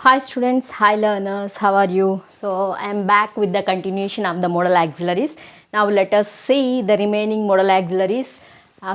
Hi students, hi learners, how are you? So I am back with the continuation of the modal auxiliaries. Now let us see the remaining modal auxiliaries.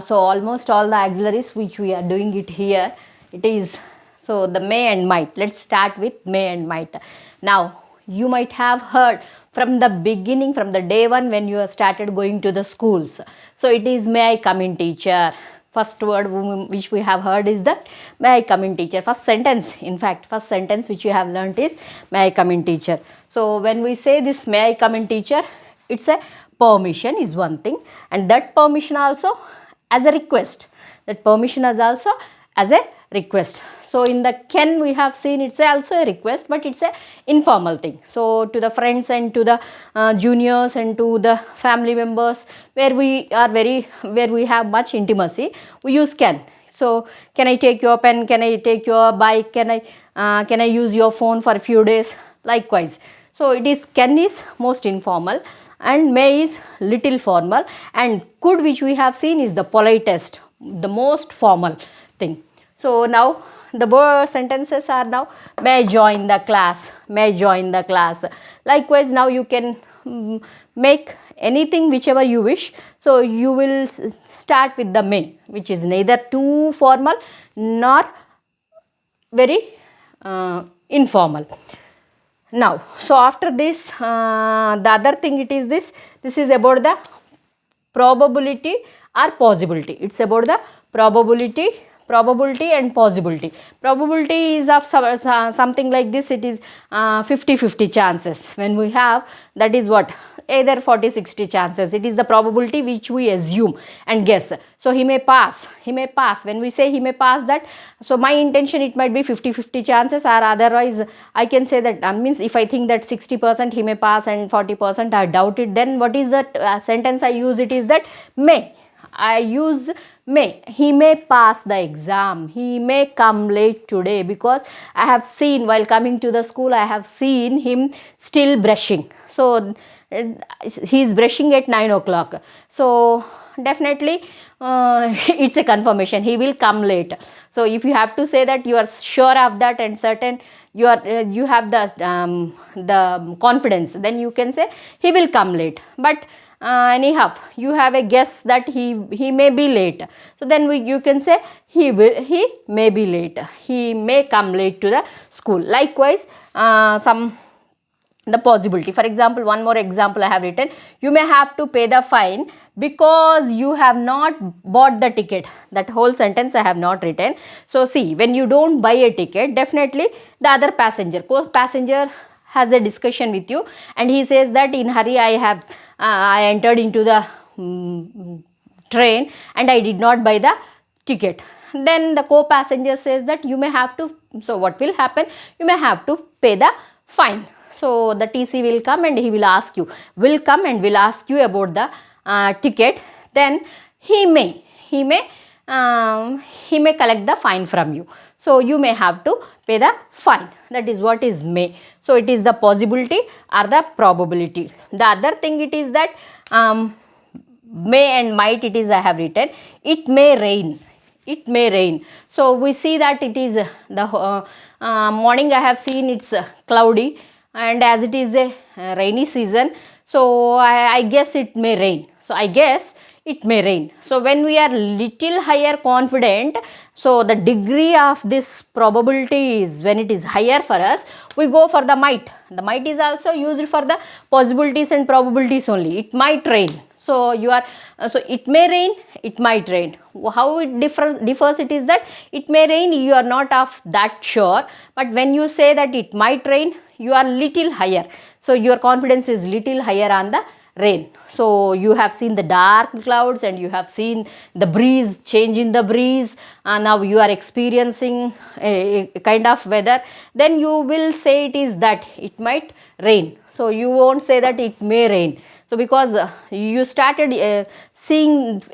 So almost all the auxiliaries which we are doing it here, it is so the may and might. Let's start with may and might. Now you might have heard from the beginning, from the day one when you have started going to the schools. So it is may I come in teacher. First word which we have heard is that may I come in teacher. First sentence, in fact, first sentence which you have learnt is may I come in teacher. So when we say this may I come in teacher, it's a permission is one thing, and that permission also as a request. That permission is also as a request. So in the can we have seen it's also a request, but it's a informal thing. So to the friends and to the juniors and to the family members where we have much intimacy, we use can. So can I take your pen? Can I take your bike? Can I use your phone for a few days? Likewise. So it is can is most informal and may is little formal, and could which we have seen is the politest, the most formal thing. So now the word sentences are now may I join the class, may I join the class. Likewise now you can make anything whichever you wish. So you will start with the may, which is neither too formal nor very informal. Now so after this the other thing it is this is about the probability or possibility. It's about the probability and possibility. Probability is of something like this. It is 50-50 chances. When we have, that is what, either 40-60 chances. It is the probability which we assume and guess. So he may pass, when we say he may pass that, so my intention it might be 50-50 chances, or otherwise I can say that means if I think that 60% he may pass and 40% I doubt it, then what is the sentence I use? It is that may. I use may. He may pass the exam. He may come late today, because I have seen while coming to the school, I have seen him still brushing. So he is brushing at 9 o'clock. So definitely it's a confirmation. He will come late. So if you have to say that you are sure of that and certain, you have the confidence, then you can say he will come late. But anyhow you have a guess that he may be late, so then you can say he may be late, he may come late to the school. Likewise the possibility, for example, one more example I have written, you may have to pay the fine because you have not bought the ticket. That whole sentence I have not written. So see, when you don't buy a ticket, definitely the other co-passenger has a discussion with you, and he says that in hurry I entered into the train and I did not buy the ticket. Then the co-passenger says that you may have to, so what will happen? You may have to pay the fine. So the TC will come and he will ask you, will ask you about the ticket. Then he may collect the fine from you. So you may have to pay the fine. That is what is may. So it is the possibility or the probability. The other thing it is that may and might, it is I have written, it may rain. It may rain. So we see that it is the morning I have seen it's cloudy, and as it is a rainy season, so I guess it may rain. So I guess it may rain. So when we are little higher confident, so the degree of this probability is, when it is higher for us, we go for the might. The might is also used for the possibilities and probabilities only. It might rain. So so it may rain, it might rain. How it differs, it is that it may rain, you are not of that sure, but when you say that it might rain, you are little higher. So your confidence is little higher on the rain. So you have seen the dark clouds and you have seen the breeze, change in the breeze, and now you are experiencing a kind of weather, then you will say it is that it might rain. So you won't say that it may rain. So because you started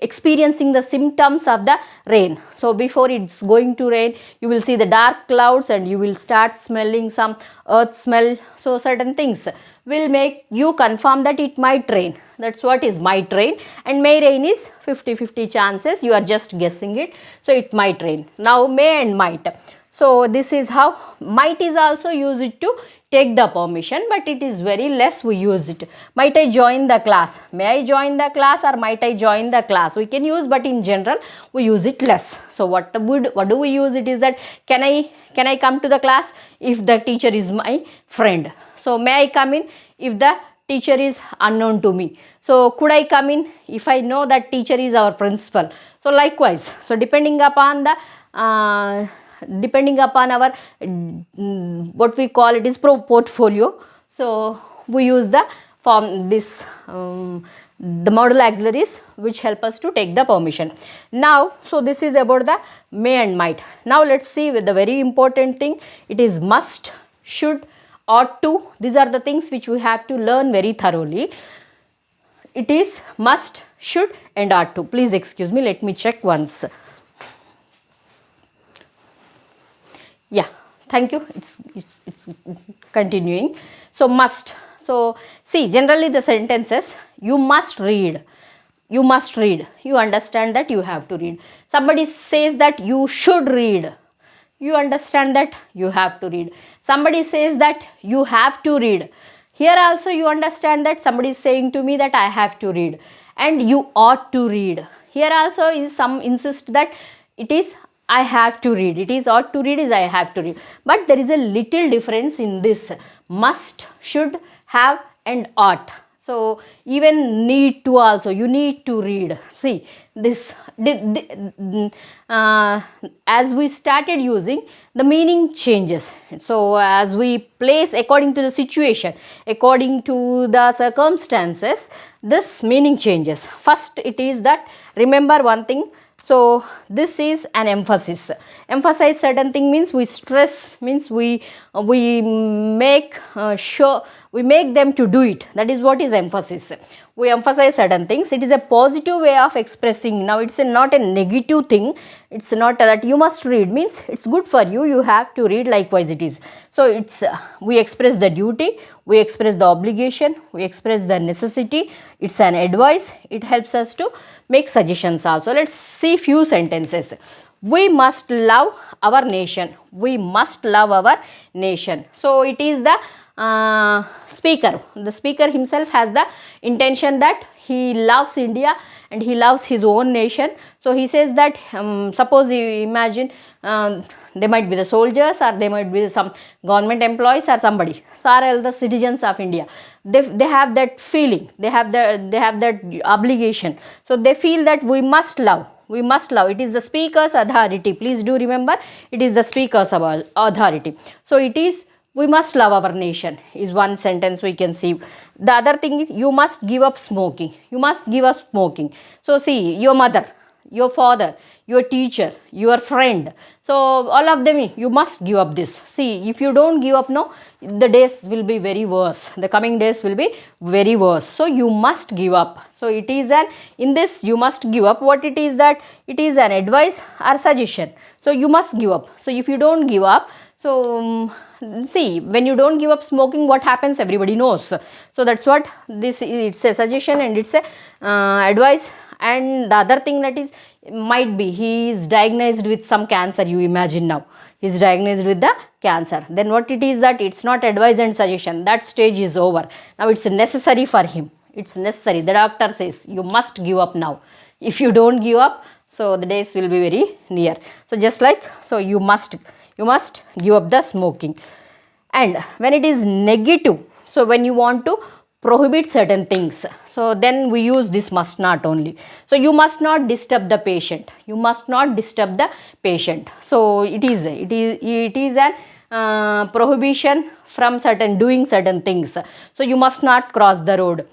experiencing the symptoms of the rain. So before it's going to rain, you will see the dark clouds and you will start smelling some earth smell. So certain things will make you confirm that it might rain. That's what is might rain, and may rain is 50-50 chances. You are just guessing it. So it might rain. Now may and might. So this is how. Might is also used to take the permission, but it is very less we use it. Might I join the class? May I join the class, or might I join the class? We can use, but in general we use it less. So what do we use it is that, can I come to the class if the teacher is my friend? So may I come in if the teacher is unknown to me? So could I come in if I know that teacher is our principal? So likewise, so depending upon our what we call it is portfolio, so we use the form the modal auxiliaries which help us to take the permission. Now, so this is about the may and might. Now let's see with the very important thing, it is must, should, ought to. These are the things which we have to learn very thoroughly. It is must, should and ought to. Please excuse me, let me check once. Yeah, thank you. It's continuing. So must. So see, generally the sentences, you must read. You must read. You understand that you have to read. Somebody says that you should read. You understand that you have to read. Somebody says that you have to read. Here also you understand that somebody is saying to me that I have to read. And you ought to read. Here also is some insist that it is I have to read. It is ought to read is I have to read. But there is a little difference in this. Must, should, have and ought. So even need to also, you need to read. See this, as we started using, the meaning changes. So as we place according to the situation, according to the circumstances, this meaning changes. First it is that, remember one thing, so this is an emphasis. Emphasize certain thing means we stress, means we make sure, we make them to do it. That is what is emphasis. We emphasize certain things. It is a positive way of expressing. Now it's not a negative thing. It's not that you must read means it's good for you, you have to read, likewise it is. So it's we express the duty, we express the obligation, we express the necessity. It's an advice. It helps us to make suggestions also. Let's see few sentences. We must love our nation. We must love our nation. So it is the speaker. The speaker himself has the intention that he loves India and he loves his own nation. So he says that, suppose you imagine they might be the soldiers, or they might be some government employees, or somebody, so are all the citizens of India. They have that feeling, they have that obligation. So they feel that we must love. We must love. It is the speaker's authority. Please do remember, it is the speaker's authority. So it is, we must love our nation is one sentence we can see. The other thing is, you must give up smoking. You must give up smoking. So see, your mother, your father, your teacher, your friend, so all of them, you must give up this. See, if you don't give up now, the days will be very worse. The coming days will be very worse. So you must give up. So it is an, in this you must give up, what it is that, it is an advice or suggestion. So you must give up. So if you don't give up, so see, when you don't give up smoking, what happens, everybody knows. So that's what this is. It's a suggestion and it's a advice. And the other thing that is, might be he is diagnosed with some cancer. You imagine now he is diagnosed with the cancer. Then what it is that, it's not advice and suggestion. That stage is over. Now it's necessary for him. It's necessary. The doctor says you must give up now. If you don't give up, so the days will be very near. So just like, so you must give up the smoking. And when it is negative, so when you want to prohibit certain things, so then we use this must not only. So you must not disturb the patient. You must not disturb the patient. So it is an prohibition from doing certain things. So you must not cross the road.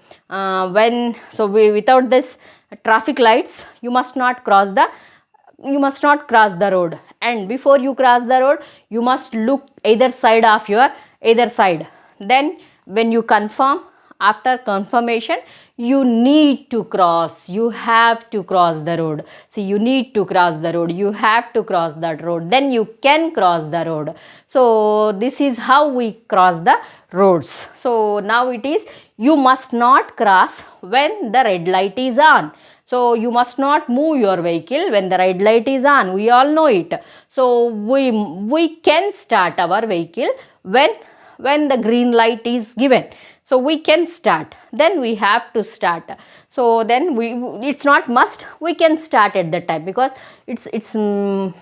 Without this traffic lights, you must not cross the road. And before you cross the road, you must look either side. Then when you confirm, after confirmation, you need to cross. You have to cross the road. See, you need to cross the road. You have to cross that road. Then you can cross the road. So this is how we cross the roads. So now it is, you must not cross when the red light is on. So you must not move your vehicle when the red light is on. We all know it. So we can start our vehicle when the green light is given. So we can start, then we have to start. So then it's not must, we can start at that time, because it's no,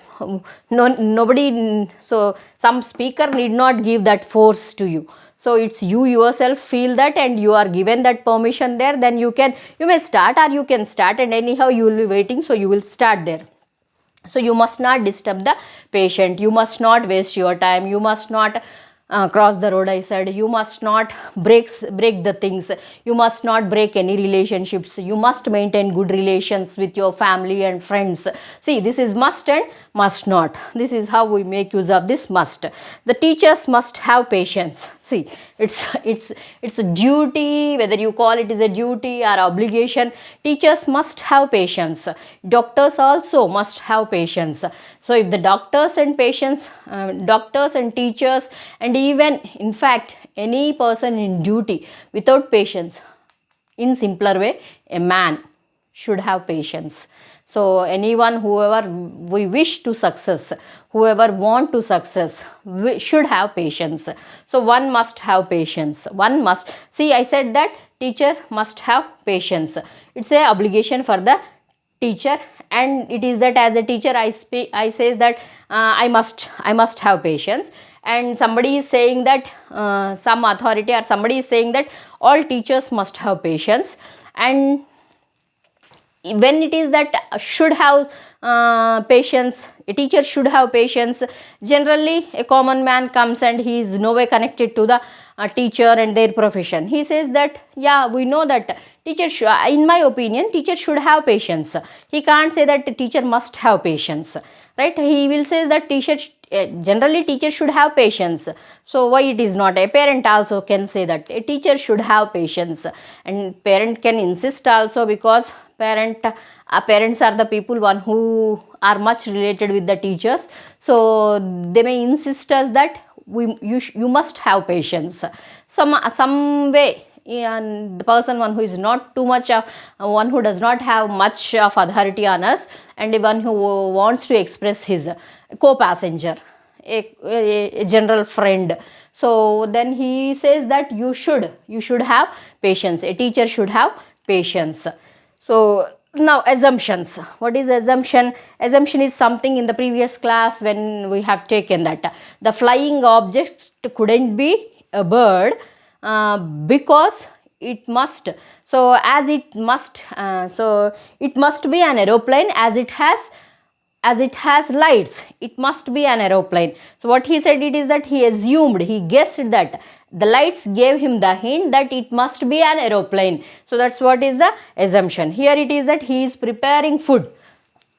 nobody, so some speaker need not give that force to you. So it's you yourself feel that and you are given that permission there, then you may start, or you can start, and anyhow you will be waiting, so you will start there. So you must not disturb the patient, you must not waste your time, you must not cross the road, I said. You must not break the things, you must not break any relationships, you must maintain good relations with your family and friends. See, this is must and must not. This is how we make use of this must. The teachers must have patience. See, it's a duty, whether you call it is a duty or obligation. Teachers must have patience. Doctors also must have patience. So if the doctors and patients, doctors and teachers, and even in fact any person in duty without patience, in simpler way, a man should have patience. So anyone, whoever we wish to success, whoever want to success, we should have patience. So one must have patience, one must. See, I said that teacher must have patience. It's a obligation for the teacher, and it is that as a teacher I say that I must have patience. And somebody is saying that some authority or somebody is saying that all teachers must have patience. And when it is that should have patience, a teacher should have patience, generally a common man comes and he is no way connected to the teacher and their profession. He says that, yeah, we know that teacher in my opinion teacher should have patience. He can't say that teacher must have patience, right? He will say that teacher generally teacher should have patience. So why it is not? A parent also can say that a teacher should have patience, and parent can insist also, because parents are the people one who are much related with the teachers. So they may insist us that you must have patience some way. And the person one who is not too much of one who does not have much of authority on us, and one who wants to express his co-passenger, a general friend, so then he says that you should have patience, a teacher should have patience. So now assumptions. What is assumption? Assumption is something in the previous class when we have taken that the flying object couldn't be a bird because it must. So as it must, so it must be an aeroplane as it has lights, it must be an aeroplane. So what he said it is that he assumed, he guessed that the lights gave him the hint that it must be an aeroplane. So that's what is the assumption. Here it is that he is preparing food.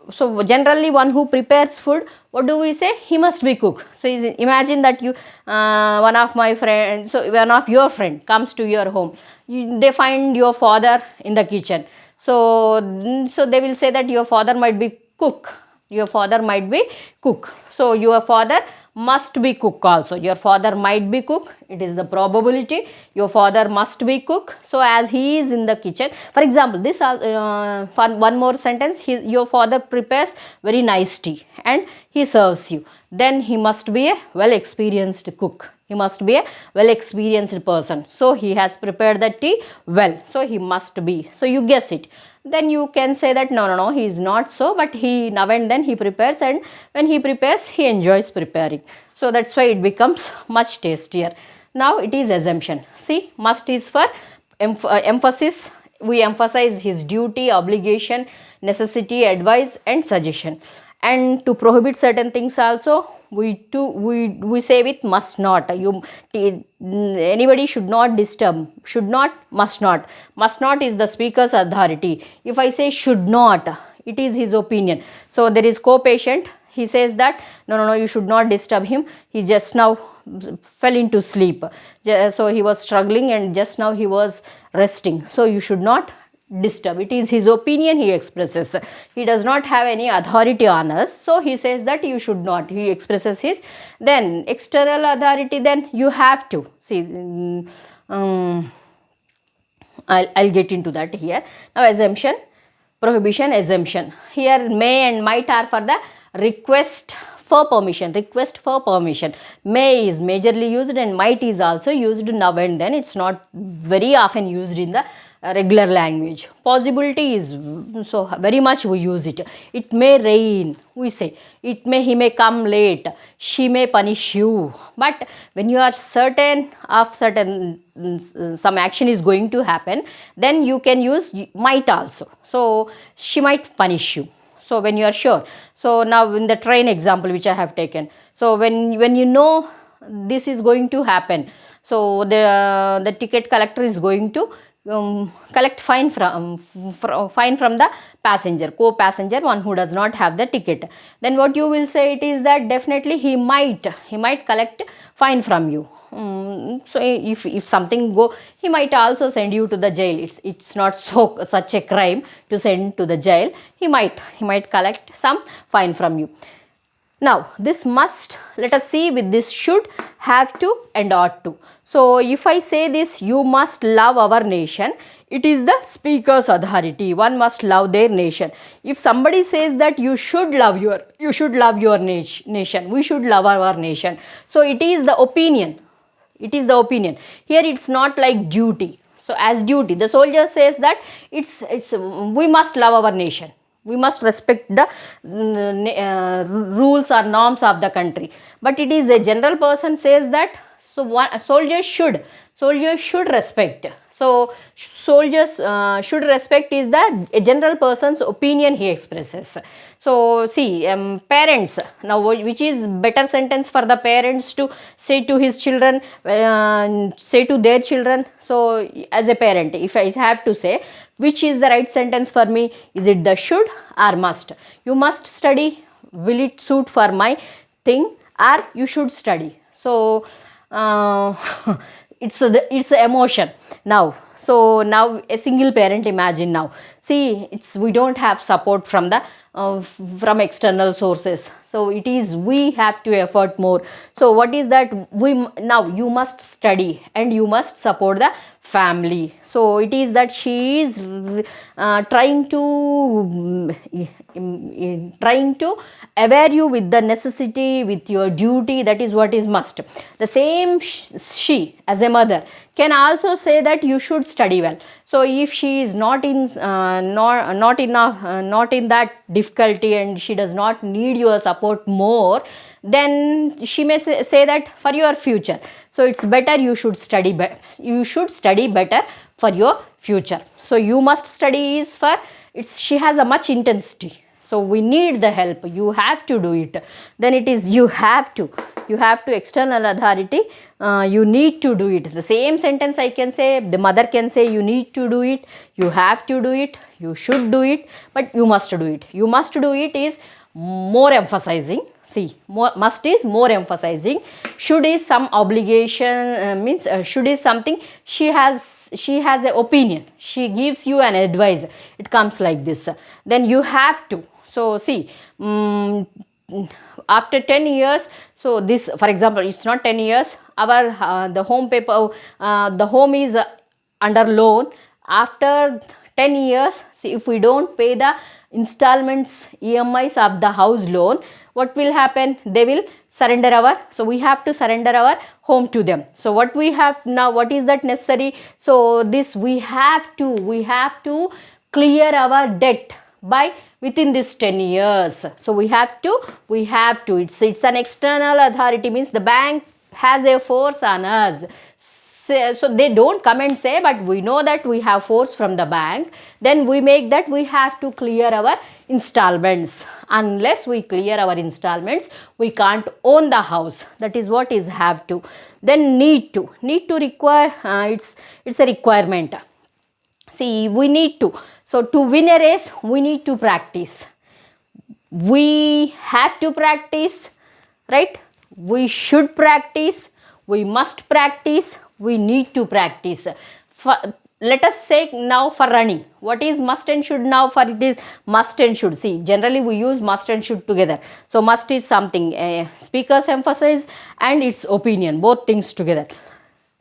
So generally one who prepares food, what do we say? He must be cook. So imagine that you one of my friends, so one of your friend comes to your home, they find your father in the kitchen. So they will say that your father might be cook, your father might be cook. So your father must be cook also. Your father might be cook, it is the probability. Your father must be cook. So as he is in the kitchen, for example, this for one more sentence, your father prepares very nice tea and he serves you, then he must be a well experienced cook, he must be a well experienced person. So he has prepared the tea well, so he must be. So you guess it. Then you can say that no, he is not so, but he now and then he prepares, and when he prepares he enjoys preparing. So that's why it becomes much tastier. Now it is assumption. See, must is for emphasis. We emphasize his duty, obligation, necessity, advice and suggestion. And to prohibit certain things also, we say with must not. Anybody should not disturb, should not, must not. Must not is the speaker's authority. If I say should not, it is his opinion. So there is co-patient, he says that no, you should not disturb him, he just now fell into sleep, so he was struggling and just now he was resting, so you should not disturb. It is his opinion he expresses, he does not have any authority on us, so he says that you should not, he expresses his. Then external authority, then you have to see, I'll get into that here. Now assumption, prohibition, assumption. Here may and might are for the request for permission. Request for permission. May is majorly used and might is also used now and then. It's not very often used in the regular language. Possibility is so very much we use it. It may rain, we say. It may, he may come late. She may punish you. But when you are certain of some action is going to happen, then you can use might also. So she might punish you. So when you are sure. So now in the train example which I have taken. So when you know this is going to happen, so the ticket collector is going to collect fine from the passenger, co-passenger, one who does not have the ticket. Then what you will say it is that definitely he might collect fine from you. So if something go, he might also send you to the jail. It's not such a crime to send to the jail. He might collect some fine from you. Now this must, let us see with this should, have to and ought to. So if I say this, you must love our nation, it is the speaker's authority. One must love their nation. If somebody says that you should love your nation, we should love our nation. So it is the opinion. It is the opinion. Here it's not like duty. So as duty, the soldier says that it's we must love our nation. We must respect the rules or norms of the country. But it is a general person says that, so a soldier should respect. So soldiers should respect is a general person's opinion he expresses. So see, parents, now which is better sentence for the parents to say to his children, say to their children. So as a parent, if I have to say, which is the right sentence for me? Is it the should or must? You must study. Will it suit for my thing? Or you should study. So it's a emotion now. So now a single parent, imagine now. See, we don't have support from the from external sources. So it is we have to effort more. So what is that? Now you must study and you must support the family. So it is that she is trying to aware you with the necessity, with your duty. That is what is must. The same she as a mother can also say that you should study well. So if she is not in that difficulty and she does not need your support more, then she may say that for your future. So it's better you should study better for your future. So you must study is for she has a much intensity. So we need the help. You have to do it. Then it is you have to external authority. You need to do it. The same sentence I can say, the mother can say you need to do it, you have to do it, you should do it, but you must do it. You must do it is more emphasizing. See, must is more emphasizing. Should is some obligation, means should is something she has an opinion. She gives you an advice. It comes like this. Then you have to. So see, after 10 years, so this, for example, it's not 10 years. Our the home is under loan. After 10 years, see, if we don't pay the installments, EMIs of the house loan, what will happen? They will surrender so we have to surrender our home to them. So what we have now, what is that necessary? So this we have to clear our debt by within this 10 years. So we have to, it's an external authority, means the bank has a force on us. So they don't come and say, but we know that we have force from the bank. Then we make that we have to clear our installments. Unless we clear our installments, we can't own the house. That is what is have to. Then need to require, it's a requirement. See, we need to. So to win a race, we need to practice. We have to practice, right? We should practice. We must practice. We need to practice. Let us say now for running. What is must and should now? For it is must and should. See, generally we use must and should together. So must is something speakers emphasize and its opinion, both things together.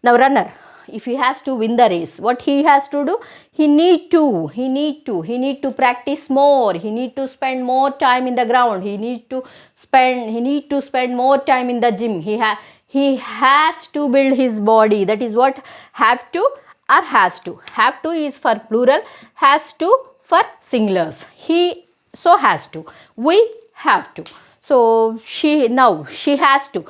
Now runner. if he has to win the race, what he has to do, he need to practice more, he need to spend more time in the ground, he need to spend more time in the gym, he has to build his body. That is what have to or has to. Have to is for plural, has to for singulars. He so has to, we have to. So she has to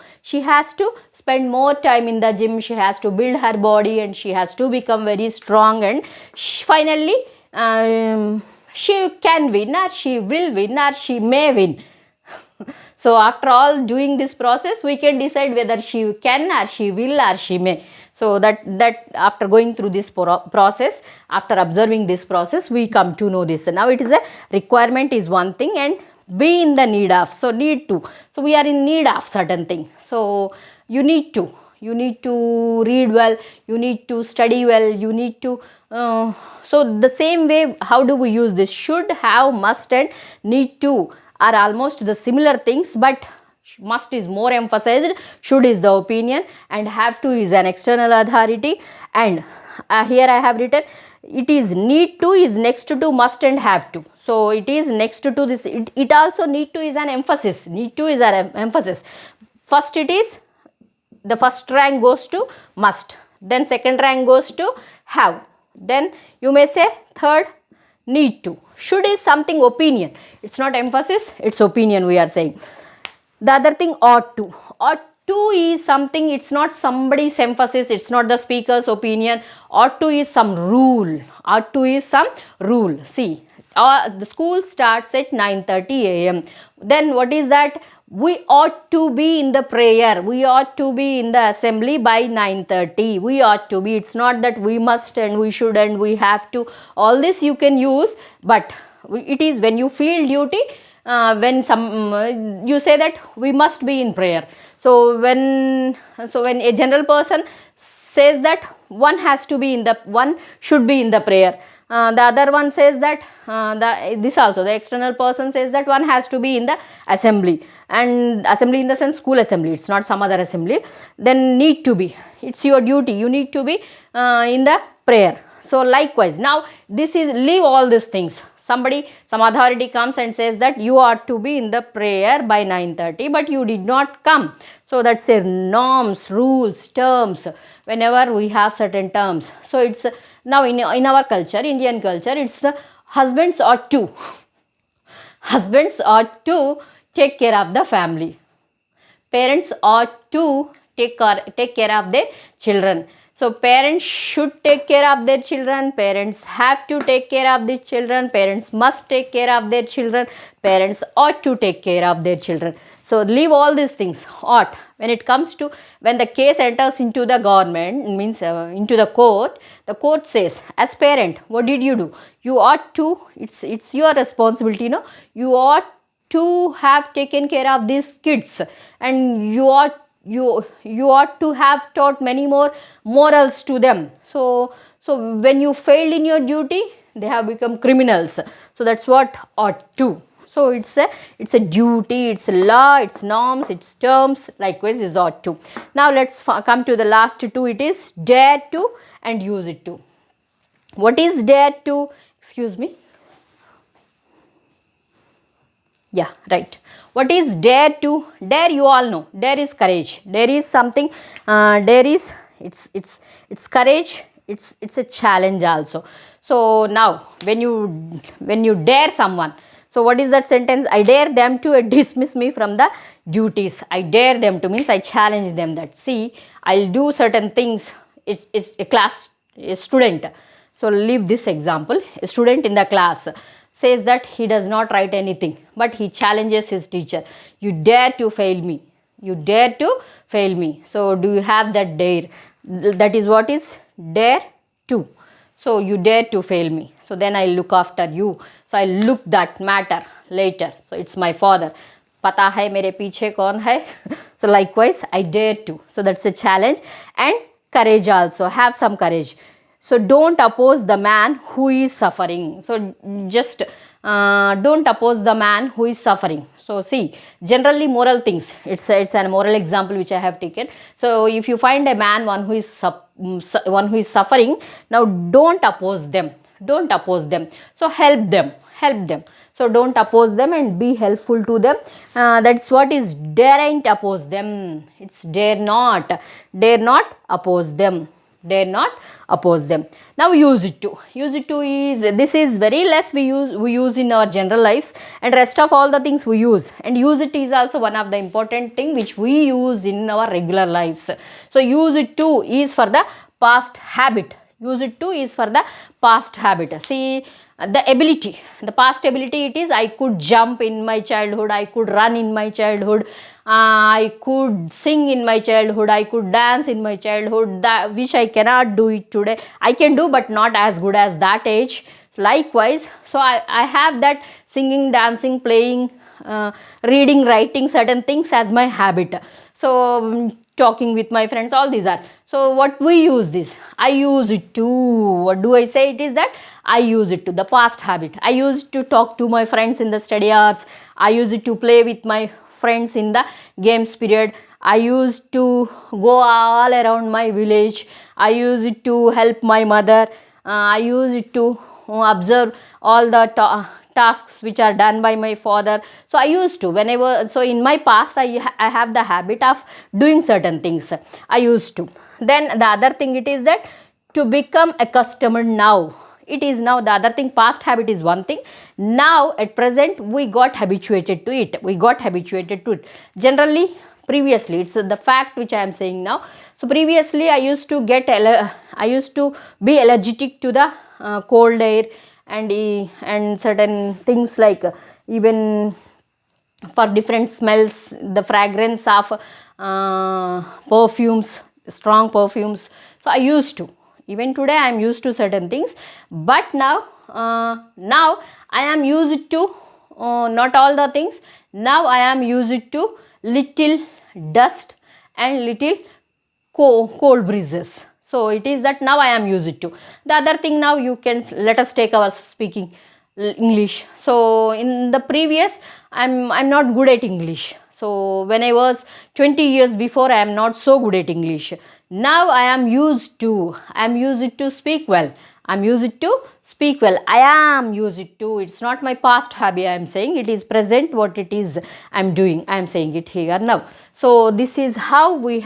spend more time in the gym, she has to build her body, and she has to become very strong, and finally she can win, or she will win, or she may win. So after all doing this process, we can decide whether she can, or she will, or she may. So that after going through this process, after observing this process, we come to know this. Now it is a requirement is one thing, and be in the need of. So need to. So we are in need of certain thing. So you need to read well, you need to study well, you need to. So the same way, how do we use this? Should, have, must, and need to are almost the similar things, but must is more emphasized, should is the opinion, and have to is an external authority. And here I have written, it is need to is next to must and have to. So it is next to this. It also need to is an emphasis. Need to is an emphasis. First it is, the first rank goes to must. Then second rank goes to have. Then you may say third, need to. Should is something opinion. It's not emphasis, it's opinion we are saying. The other thing, ought to. Ought to is something, it's not somebody's emphasis, it's not the speaker's opinion. Ought to is some rule. Ought to is some rule. See, the school starts at 9:30 a.m. Then what is that? We ought to be in the prayer. We ought to be in the assembly by 9:30. We ought to be. It's not that we must and we should and we have to. All this you can use, but it is when you feel duty. When you say that we must be in prayer. So when a general person says that one should be in the prayer. The other one says that the external person says that one has to be in the assembly, and assembly in the sense school assembly, it's not some other assembly. Then need to be, it's your duty, you need to be in the prayer. So likewise, now this is, leave all these things. Some authority comes and says that you ought to be in the prayer by 9:30, but you did not come. So that's a norms, rules, terms. Whenever we have certain terms, so it's now in our culture, Indian culture, it's the husbands ought to take care of the family. Parents ought to take care of their children. So parents should take care of their children, parents have to take care of their children, parents must take care of their children, parents ought to take care of their children. So leave all these things, ought. When it comes to, when the case enters into the government, means into the court says, as parent, what did you do? You ought to, it's your responsibility, no? You ought to have taken care of these kids, and you ought to have taught many more morals to them. So when you failed in your duty, they have become criminals. So that's what ought to. So it's a duty, it's a law, it's norms, it's terms. Likewise is ought to. Now let's come to the last two. It is dare to and use it to. What is dare to? Excuse me. Yeah, right. What is dare to? Dare, you all know. Dare is courage. Dare is something. Dare is it's courage. It's a challenge also. So now when you dare someone, so what is that sentence? I dare them to dismiss me from the duties. I dare them to means I challenge them that, see, I'll do certain things. It's a student. So leave this example. A student in the class says that he does not write anything, but he challenges his teacher. You dare to fail me. You dare to fail me. So do you have that dare? That is what is dare to. So you dare to fail me. So then I look after you. So I look that matter later. So it's my father. Pata hai mere piche kaun hai? So likewise, I dare to. So that's a challenge. And courage also. Have some courage. So don't oppose the man who is suffering. So just don't oppose the man who is suffering. So see, generally moral things, it's a moral example which I have taken. So if you find a man, one who is one who is suffering, now don't oppose them, don't oppose them, so help them, help them. So don't oppose them and be helpful to them. That's what is daren't oppose them. It's dare not oppose them, dare not oppose them. Now use it to, use it to is, this is very less we use in our general lives, and rest of all the things we use. And use it is also one of the important thing which we use in our regular lives. So use it to is for the past habit, use it to is for the past habit. See, the ability, the past ability, it is I could jump in my childhood, I could run in my childhood, I could sing in my childhood, I could dance in my childhood, that which I cannot do it today. I can do but not as good as that age. Likewise, so I have that singing, dancing, playing, reading, writing certain things as my habit. So talking with my friends, all these are. So what we use this, I use it to, what do I say, it is that I use it to the past habit. I used to talk to my friends in the study hours, I used to play with my friends in the games period, I used to go all around my village, I used to help my mother, I used to observe all the tasks which are done by my father. So I used to, whenever, so in my past I have the habit of doing certain things, I used to. Then the other thing it is that to become accustomed now, it is now the other thing. Past habit is one thing, now at present we got habituated to it, we got habituated to it. Generally previously, it's the fact which I am saying now. So previously I used to I used to be allergic to the cold air and certain things, like even for different smells, the fragrance of perfumes, strong perfumes. So I used to, even today I am used to certain things, but now I am used to not all the things. Now I am used to little dust and little cold breezes. So it is that now I am used to. The other thing, now you can, let us take our speaking English. So in the previous, I'm not good at English. So when I was 20 years before, I am not so good at English. Now I am used to speak well. I'm used to speak well. I am used to. It's not my past hobby I am saying. It is present what it is I'm doing. I am saying it here now. So this is how we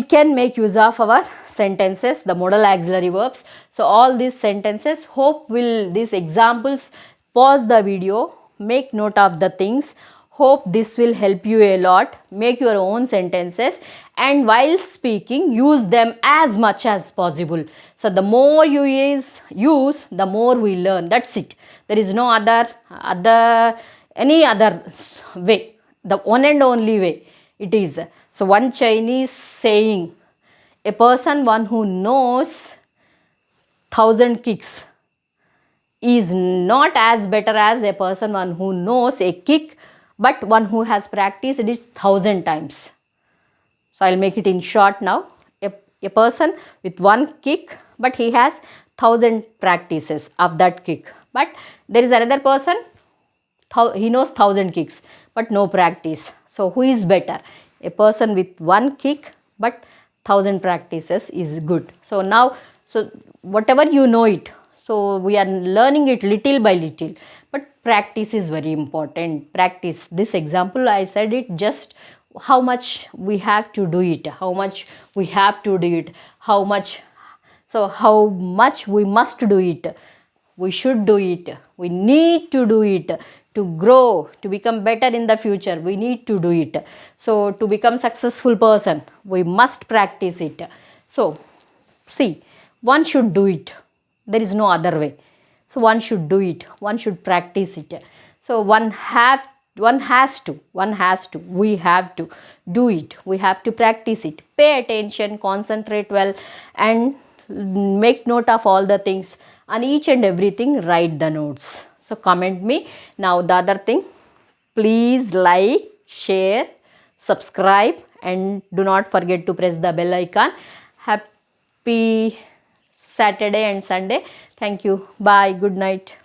can make use of our sentences, the modal auxiliary verbs. So all these sentences, hope will these examples, pause the video, make note of the things. Hope this will help you a lot. Make your own sentences, and while speaking use them as much as possible. So the more you use, the more we learn. That's it. There is no any other way. The one and only way it is. So one Chinese saying, a person one who knows 1,000 kicks is not as better as a person one who knows a kick, but one who has practiced it 1,000 times. So I'll make it in short now. A person with one kick, but he has 1,000 practices of that kick. But there is another person, he knows 1,000 kicks but no practice. So who is better? A person with one kick but 1,000 practices is good. So now, so whatever you know it, so we are learning it little by little, but practice is very important. Practice. This example I said it just how much we have to do it, how much we have to do it, how much we must do it, we should do it, we need to do it to grow, to become better in the future. We need to do it. So to become successful person, we must practice it. So see, one should do it. There is no other way. So one should do it. One should practice it. So we have to do it. We have to practice it. Pay attention, concentrate well, and make note of all the things. On each and everything, write the notes. So comment me. Now the other thing, please like, share, subscribe, and do not forget to press the bell icon. Happy Saturday and Sunday. Thank you. Bye. Good night.